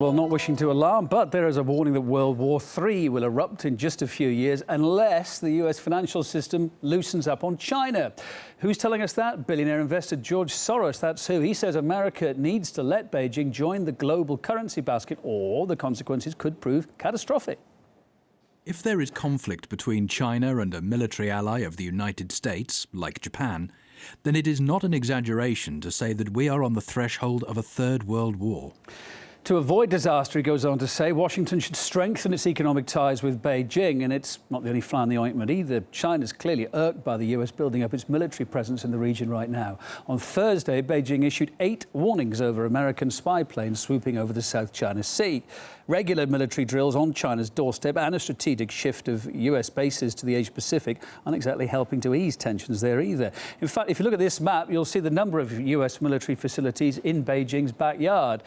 Well, not wishing to alarm, but there is a warning that World War III will erupt in just a few years unless the US financial system loosens up on China. Who's telling us that? Billionaire investor George Soros, that's who. He says America needs to let Beijing join the global currency basket or the consequences could prove catastrophic. If there is conflict between China and a military ally of the United States, like Japan, then it is not an exaggeration to say that we are on the threshold of a third world war. To avoid disaster, he goes on to say, Washington should strengthen its economic ties with Beijing, and it's not the only fly in the ointment either. China's clearly irked by the US building up its military presence in the region right now. On Thursday, Beijing issued 8 warnings over American spy planes swooping over the South China Sea. Regular military drills on China's doorstep and a strategic shift of US bases to the Asia-Pacific aren't exactly helping to ease tensions there either. In fact, if you look at this map, you'll see the number of US military facilities in Beijing's backyard.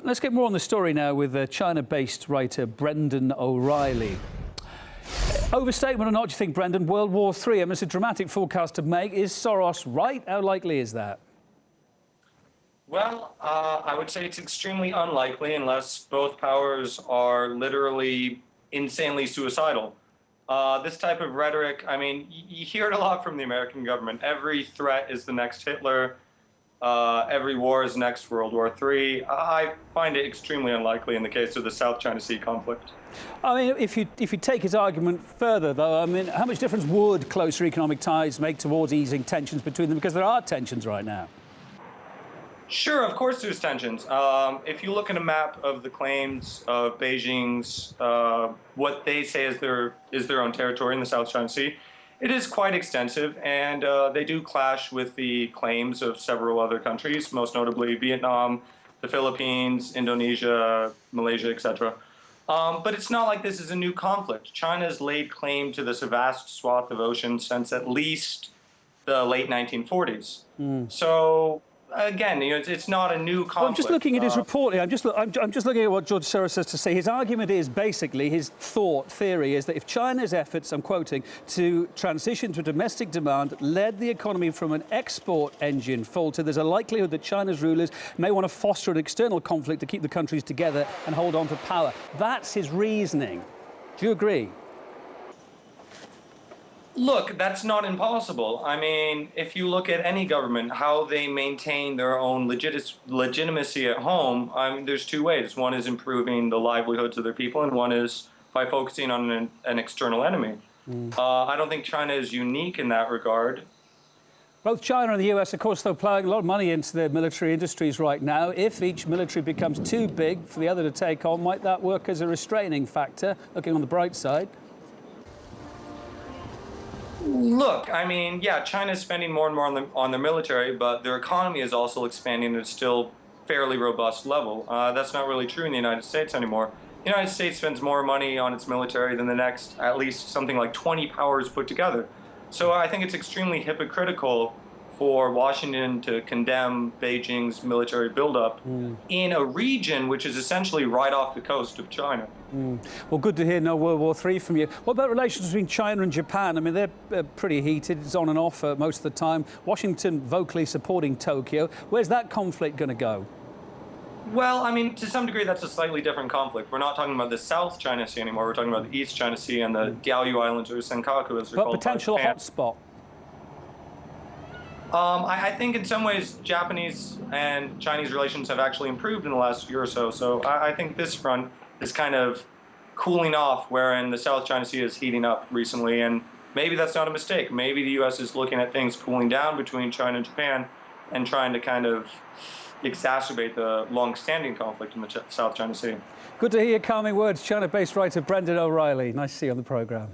Let's get more on the story now with China-based writer Brendan O'Reilly. Overstatement or not, do you think, Brendan? World War III, I mean, it's a dramatic forecast to make. Is Soros right? How likely is that? Well, I would say it's extremely unlikely unless both powers are literally insanely suicidal. This type of rhetoric, I mean, you hear it a lot from the American government. Every threat is the next Hitler. Every war is next World War III. I find it extremely unlikely in the case of the South China Sea conflict. I mean, if you take his argument further, though, I mean, how much difference would closer economic ties make towards easing tensions between them? Because there are tensions right now. Sure, of course there's tensions. If you look at a map of the claims of Beijing's, what they say is their own territory in the South China Sea, it is quite extensive, and they do clash with the claims of several other countries, most notably Vietnam, the Philippines, Indonesia, Malaysia, etc. But it's not like this is a new conflict. China has laid claim to this vast swath of ocean since at least the late 1940s. So again, you know, it's not a new conflict. Well, I'm just looking at his report here. I'm just looking at what George Soros has to say. His argument is basically, his theory is that if China's efforts, I'm quoting, to transition to domestic demand led the economy from an export engine falter, there's a likelihood that China's rulers may want to foster an external conflict to keep the countries together and hold on to power. That's his reasoning. Do you agree? Look, that's not impossible. I mean, if you look at any government, how they maintain their own legitimacy at home, I mean, there's two ways. One is improving the livelihoods of their people, and one is by focusing on an external enemy. I don't think China is unique in that regard. Both China and the US, of course, they're plowing a lot of money into their military industries right now. If each military becomes too big for the other to take on, might that work as a restraining factor, looking on the bright side? Look, I mean, yeah, China's spending more and more on their military, but their economy is also expanding at a still fairly robust level. That's not really true in the United States anymore. The United States spends more money on its military than the next, at least something like 20 powers put together. So I think it's extremely hypocritical for Washington to condemn Beijing's military buildup in a region which is essentially right off the coast of China. Well, good to hear no World War III from you. What about relations between China and Japan? I mean, they're pretty heated. It's on and off most of the time. Washington vocally supporting Tokyo. Where's that conflict going to go? Well, I mean, to some degree, that's a slightly different conflict. We're not talking about the South China Sea anymore. We're talking about the East China Sea and the Diaoyu Islands, or Senkaku, as they're called. But potential hotspot. I think in some ways Japanese and Chinese relations have actually improved in the last year or so. So I think this front is kind of cooling off, wherein the South China Sea is heating up recently. And maybe that's not a mistake. Maybe the U.S. is looking at things cooling down between China and Japan and trying to kind of exacerbate the long-standing conflict in the South China Sea. Good to hear your calming words. China-based writer Brendan O'Reilly. Nice to see you on the programme.